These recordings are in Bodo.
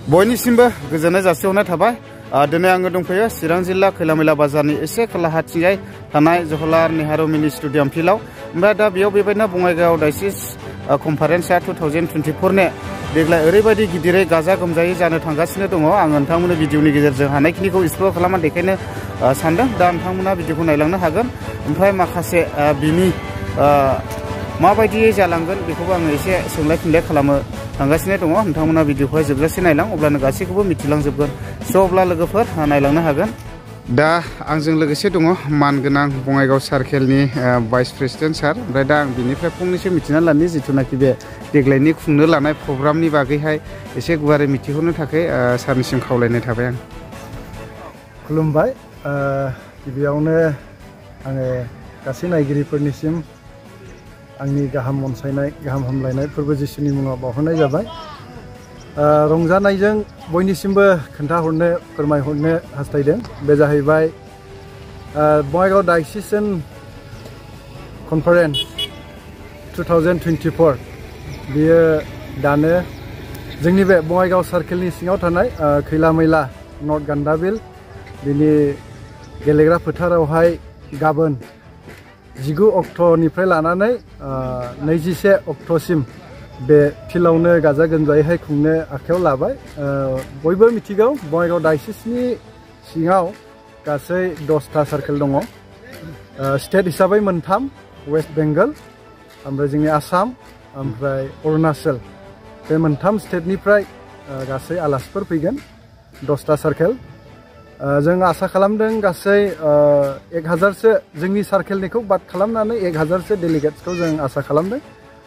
बयनिसिमबो गोजोननाय जासिहरनाय थाबाय। दिनै आङो दंफैयो चिरां जिल्ला खैलामैला बाजारनि एसे खोलाहाथिंजाय थानाय जवाहरलाल नेहरू मिनि स्टेडियाम फिल्डआव। ओमफ्राय दा बेयाव बेबायदिनो बङाइगाव डायसिस कनफारेन्सआ 2024 ने देग्लाय ओरैबायदि गिदिरै गाजा गोमजायै जानो थांगासिनो दङ। आं नोंथांमोननो भिडिअनि गेजेरजों हानायखिनिखौ एक्सप्लर खालामना देखायनो सानदों। दा नोंथांमोना भिडिअखौ नायलांनो हागोन। ओमफ्राय माखासे बिनि माबायदियै जालांगोन बेखौबो आङो एसे सोंलाय फिनलाय खालामो थांगासिनो दङ। नोंथांमोना भिडिअखौहाय जोबजासे नायलां, अब्लानो गासैखौबो मिथिलांजोबगोन। स' अब्ला लोगोफोर नायलांनो हागोन। दा आंजों लोगोसे दङ मानगोनां बङाइगाव सार्केलनि भाइस प्रेसिडेन्ट सार। ओमफ्राय दा आं बिनिफ्राय फंनैसो मिथिना लानि जिथुनाखि बे देग्लायनि खुंनो लानाय प्रग्रामनि बागैहाय एसे गुवारै मिथिहरनो थाखाय सारनिसिम खावलायनाय थाबाय आं। खुलुमबाय। गिबियावनो आङो गासै नायगिरिफोरनिसिम आंनि गाहाम अनसायनाय गाहाम हामलायनाय फोरबो जिसुनि मुङाव बावहरनाय जाबाय। रंजानायजों बयनिसिमबो खोन्थाहरनो फोरमायहरनो हास्थायदों। बे जाहैबाय बङाइगाव डायसिसन कनफारेन्स 2024। बियो दानो जोंनि बे बङाइगाव सार्केलनि सिङाव थानाय खैलामैला नर्थ गान्दाबिल बिनि गेलेग्रा फोथारावहाय गाबोन 19 अक्ट'निफ्राय लानानै 21 अक्ट'सिम बे फिल्डआवनो गाजा गोमजायैहाय खुंनो आखायाव लाबाय। बयबो मिथिगौ बङाइगाव डायसिसनि सिङाव गासै 10टा सार्केल दङ। स्टेट हिसाबै 3, वेस्ट बेंगल, ओमफ्राय जोंनि आसाम, ओमफ्राय अरुणाचल। बे 3 स्टेटनिफ्राय गासै आलासिफोर फैगोन, 10टा सार्केल। जों आसा खालामदों गासै 1000सो जोंनि सार्केलनिखौ बाद खालामनानै 1000सो डेलिगेट्सखौ जों आसा खालामदों।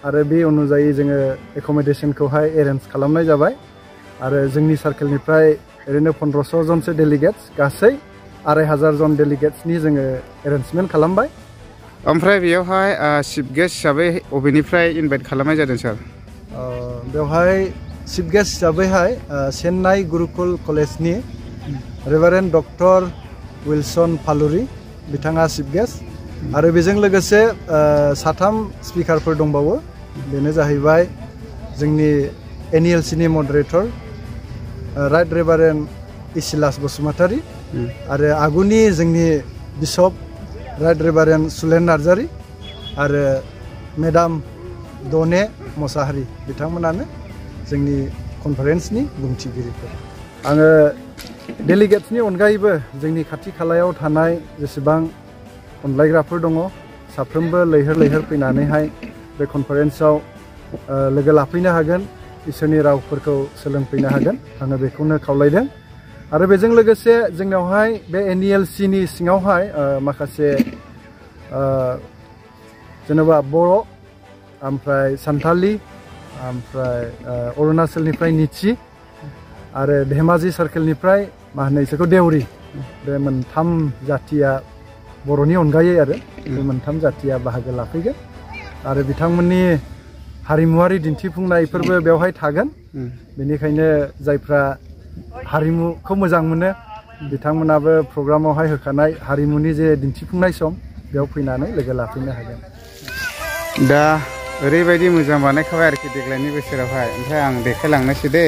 आरो बे अनुजायै जोङो एक'मडेसनखौहाय एरेन्ज खालामनाय जाबाय। आरो जोंनि सार्केलनिफ्राय ओरैनो 1500 जनसो डेलिगेट्स, गासै 2500 जन डेलिगेट्सनि जोङो एरेन्जमेन्ट खालामबाय। ओमफ्राय बेयावहाय चिफ गेस्ट हिसाबै बबेनिफ्राय इनभाइट खालामनाय जादों सार? बेवहाय चिफ गेस्ट हिसाबैहाय चेन्नाइ गुरुकुल कलेजनि रेभारेन्ड डक्टर उइलसन फालुरि बिथाङा चिफ गेस्ट। आरो बेजों लोगोसे 3 स्पिकारफोर दंबावो। बेनो जाहैबाय जोंनि NELCनि मडारेटर राइट रेभारेन्ड इसिलास बसुमतारी, आरो आगुनि जोंनि बिशप राइट रेभारेन्ड सुलेन नार्जारी, आरो मेडाम दने मसाहारि। बिथांमोनानो जोंनि कनफारेन्सनि बुंथिगिरिफोर। आङो डेलिगेट्सनि अनगायैबो जोंनि खाथि खालायाव थानाय जेसेबां अनलायग्राफोर दङ साफ्रोमबो लैहोर लैहोर फैनानैहाय बे कनफारेन्सआव लोगो लाफैनो हागोन, इसोरनि रावफोरखौ सोलोंफैनो हागोन। आङो बेखौनो खावलायदों। आरो बेजों लोगोसे जोंनावहाय बे NELCनि सिङावहाय माखासे जेनेबा बर', ओमफ्राय सान्थालि, ओमफ्राय अरुणाचलनिफ्राय निथि, आरो धेमाजि सार्केलनिफ्राय मा होनो इसोरखौ देउरि। बे 3 जाथिया बर'नि अनगायै आरो बे 3 जाथिया बाहागो लाफैगोन। आरो बिथांमोननि हारिमुवारि दिन्थिफुंनायफोरबो बेवहाय थागोन। बेनिखायनो जायफ्रा हारिमुखौ मोजां मोनो बिथांमोनाबो प्रग्रामावहाय होखानाय हारिमुनि जे दिन्थिफुंनाय सम बेयाव फैनानै लोगो लाफैनो हागोन। दा ओरैबायदि मोजां बानायखाबाय आरोखि देग्लायनि बोसोरावहाय। ओमफ्राय आं देखायलांनोसै दे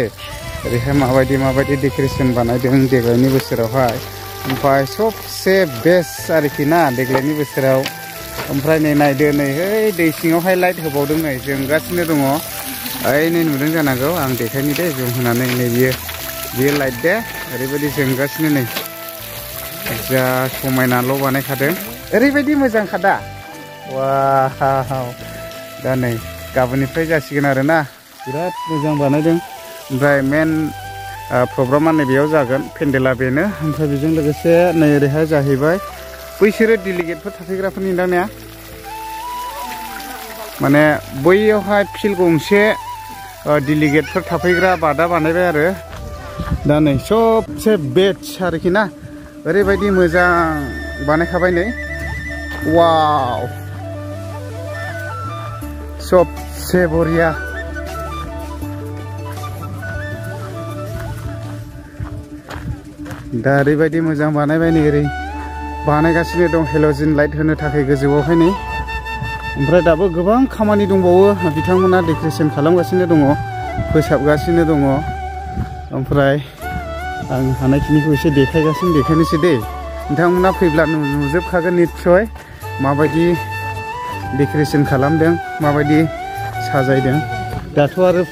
ओरैहाय माबायदि डेक'रेसन बानायदों देग्लायनि बोसोरावहाय। ओमफ्राय सबसे बेस्ट आरोखि ना देग्लायनि बोसोराव। ओमफ्राय नै नायदो, नै दै सिङावहाय लाइट होबावदों, नै जोंगासिनो दङ। नै नुदों जानांगौ, आं देखायनि दे जुम होनानै। नै बियो लाइट दे ओरैबायदि जोंगासिनो, नै जा समायनाल' बानायखादों। ओरैबायदि मोजांखा दा, वाव। दा नै गाबोननिफ्राय जासिगोन आरोना, बिराद मोजां बानायदों। ओमफ्राय मेन प्रग्रामा नैबेयाव जागोन, पेन्डेला बेनो। ओमफ्राय बेजों लोगोसे नै ओरैहाय जाहैबाय बैसोरो डेलिगेटफोर थाफैग्राफोरनि दानिया माने बैयावहाय फिल्ड गंसे डेलिगेटफोर थाफैग्रा बादा बानायबाय आरो। दा नै सबसे बेस्ट आरोखि ना, ओरैबायदि मोजां बानायखाबाय नै, वाव, सबसे बरिया। दा ओरैबायदि मोजां बानायबाय, नै ओरै बानायगासिनो दं हेल'जिन लाइट होनो थाखाय गोजौआवहाय नै। ओमफ्राय दाबो गोबां खामानि दंबावो, बिथांमोना डेक'रेसन खालामगासिनो दङ, फोसाबगासिनो दङ। ओमफ्राय आं हानायखिनिखौ एसे देखायनोसै दे नोंथांमोना फैब्ला नुजोबखागोन निस्सय माबायदि डेक'रेसन खालामदों माबायदि साजायदों दाथ' आरो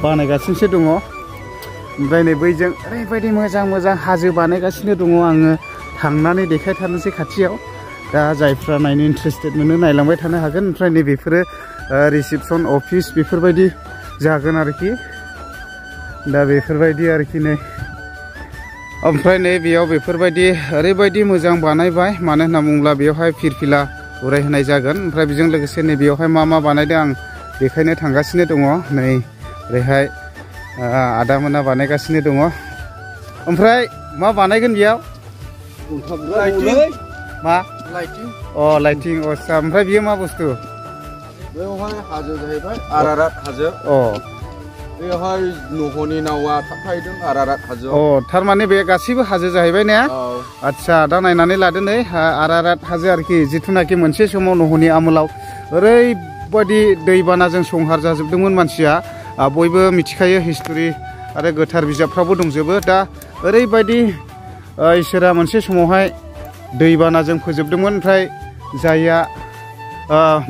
बानायगासिनोसो दङ ओमफ्राय नै बैजों ओरैबायदि मोजां हाजो बानायगासिनो दङ आङो थांनानै देखायथारनोसै खाथियाव दा जायफ्रा नायनो इन्टारेस्टेड मोनो नायलांबाय थानो हागोन ओमफ्राय नै बेफोरो रिसेपसन अफिस बेफोरबायदि जागोन आरोखि दा बेफोरबायदि आरोखि नै ओमफ्राय नै बेयाव बेफोरबायदि ओरैबायदि मोजां बानायबाय मानो होनना बुङोब्ला बेयावहाय फिरफिला उरायहोनाय जागोन ओमफ्राय बेजों लोगोसे नै बेयावहाय मा बानायदों आं देखायनो थांगासिनो दङ नै ओरैहाय आदामोना बानायगासिनो दङ ओमफ्राय मा बानायगोन बेयाव मा लाइटिं आच्छा ओमफ्राय बियो मा बुस्थु बेवहाय हाजो जाहैबाय आरारात हाजो बेवहाय न'नि नावा थाबथाहैदों आरारात हाजोआव थारमाने बे गासैबो हाजो जाहैबाय ने आच्छा दा नायनानै लादो नै आरारात हाजो आरोखि जिथुनाखि मोनसे समाव न'नि आमोलाव ओरैबायदि दैबानाजों संहार जाजोबदोंमोन मानसिया बयबो मिथिखायो हिस्टरि आरो गोथार बिजाबफ्रावबो दंजोबो दा ओरैबायदि इसोरा मोनसे समावहाय दैबानाजों फोजोबदोंमोन ओमफ्राय जायहा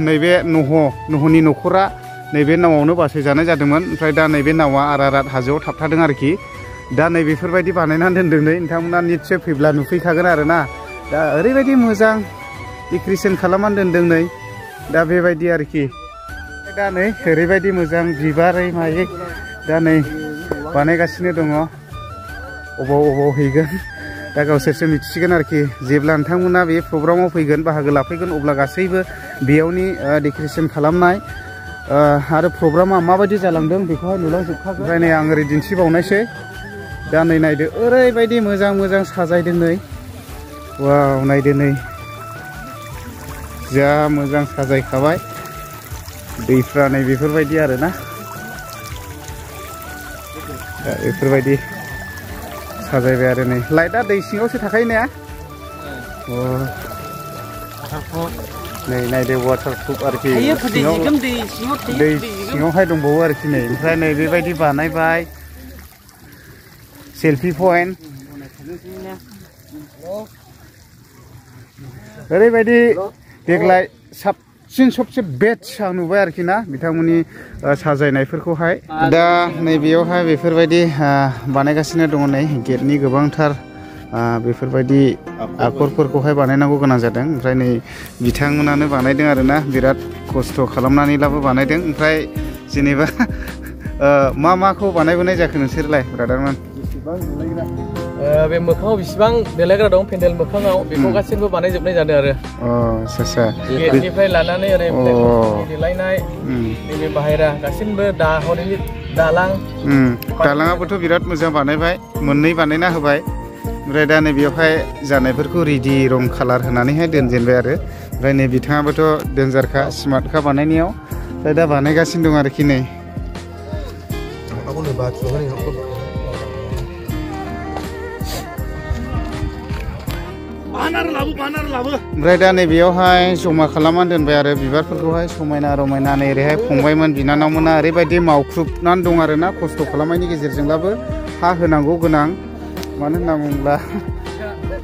नैबे न'नि न'खरा नैबे नावआवनो बासायजानाय जादोंमोन ओमफ्राय दा नैबे नावा आरारात हाजोआव थाबथादों आरोखि दा नै बेफोरबायदि बानायनानै दोनदों नै नोंथांमोना निस्सय फैब्ला नुफैखागोन आरोना दा ओरैबायदि मोजां डेक'रेसन खालामनानै दोनदों नै दा बेबायदि आरोखि दा नै ओरैबायदि मोजां बिबारै मायै दा नै बानायगासिनो दङ अबाव हैगोन दा गावसोरसो मिथिसिगोन आरोखि जेब्ला नोंथांमोना बे प्रग्रामाव फैगोन बाहागो लाफैगोन अब्ला गासैबो बेयावनि डेक'रेसन खालामनाय आरो प्रग्रामा माबायदि जालांदों बेखौहाय नुलांजोबखागोन ओमफ्राय नै आं ओरै दिन्थिबावनायसै दा नै नायदो ओरैबायदि मोजां साजायदों नै वाव नायदो नै जा मोजां साजायखाबाय दैफ्रा नै बेफोरबायदि आरोना दा बेफोरबायदि साजायबाय आरो नै लाइटआ दै सिङावसो थाखायो ने नै नायदो वाटारप्रुफ आरोखि दै सिङावहाय दंबावो आरोखि नै ओमफ्राय नै बेबायदि बानायबाय सेल्फि पइन्ट ओरैबायदि देग्लाय साबसिन सबसे बेस्ट आं नुबाय आरोखि ना बिथांमोननि साजायनायफोरखौहाय दा नैबेयावहाय बेफोरबायदि बानायगासिनो दङ नै गेटनि गोबांथार बेफोरबायदि आखरफोरखौहाय बानायनांगौ गोनां जादों ओमफ्राय नै बिथांमोनानो बानायदों आरोना बिराद खस्थ' खालामनानैब्लाबो बानायदों ओमफ्राय जेनेबा माखौ बानायबोनाय जाखो नोंसोरलाय ब्रादारमोन बे मोखाङाव बेसेबां देलायग्रा दं पेन्डेल मोखाङाव बेखौ गासैबो बानायजोबनाय जादों आरो आच्छा गेटनिफ्राय लानानै ओरै देलायनाय नैबे बाहेरा गासैबो हरनि दालाङाबोथ' बिराद मोजां बानायबाय मोननै बानायना होबाय ओमफ्राय दा नै बेयावहाय जानायफोरखौ रेडि रं कालार होनानैहाय दोनजेनबाय आरो ओमफ्राय नै बिथाङाबोथ' डेन्जारखा स्मार्टखा बानायनायाव ओमफ्राय दा बानायगासिनो दं आरोखि नै ओमफ्राय दा नैबेयावहाय जमा खालामनानै दोनबाय आरो बिबारफोरखौहाय समायना रमायना नै ओरैहाय फंबायमोन बिनानावमोना ओरैबायदि मावख्रुबनानै दं आरोना खस्थ' खालामनायनि गेजेरजोंब्लाबो हा होनांगौ गोनां मानो होनना बुङोब्ला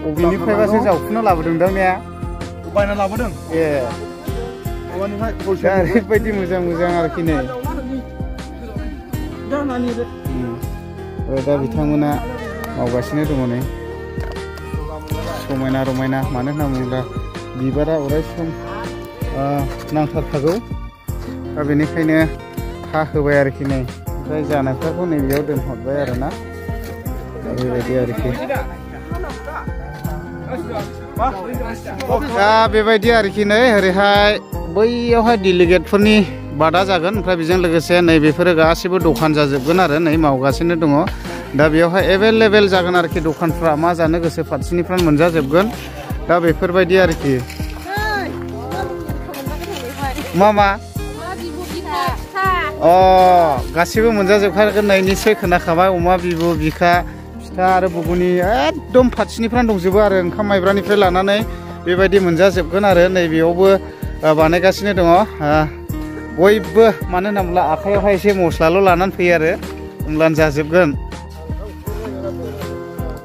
बबेनिफ्रायबासो जावखुना लाबोदोंदां ने बायना लाबोदों दा ओरैबायदि मोजां आरोखि नै दा बिथांमोना मावगासिनो दङ नै समायना रमायना मानो होनना बुङोब्ला बिबारा अरायसम नांथारखागौ दा बेनिखायनो हा होबाय आरोखि नै ओमफ्राय जानायफोरखौ नैबेयाव दोनहरबाय आरोना बेबायदि आरोखि दा बेबायदि आरोखि नै ओरैहाय बैयावहाय डेलिगेटफोरनि बादा जागोन ओमफ्राय बेजों लोगोसे नै बेफोरो गासैबो दखान जाजोबगोन आरो नै मावगासिनो दङ दा बेयावहाय एभेलेबेल जागोन आरोखि दखानफ्रा मा जानो गोसो फारसेनिफ्राय मोनजाजोबगोन दा बेफोरबायदि आरोखि मा गासैबो मोनजाजोबखागोन नै निस्सय खोनाखाबाय अमा बिबु बिखा फिथा आरो बुगुनि एकदम फारसेनिफ्राय दंजोबो आरो ओंखाम माइब्रानिफ्राय लानानै बेबायदि मोनजाजोबगोन आरो नैबेयावबो बानायगासिनो दङ बयबो मानो होनना बुङोब्ला आखाइयावहाय एसे मस्लाल' लानानै फैयो आरो होमब्लानो जाजोबगोन जाथों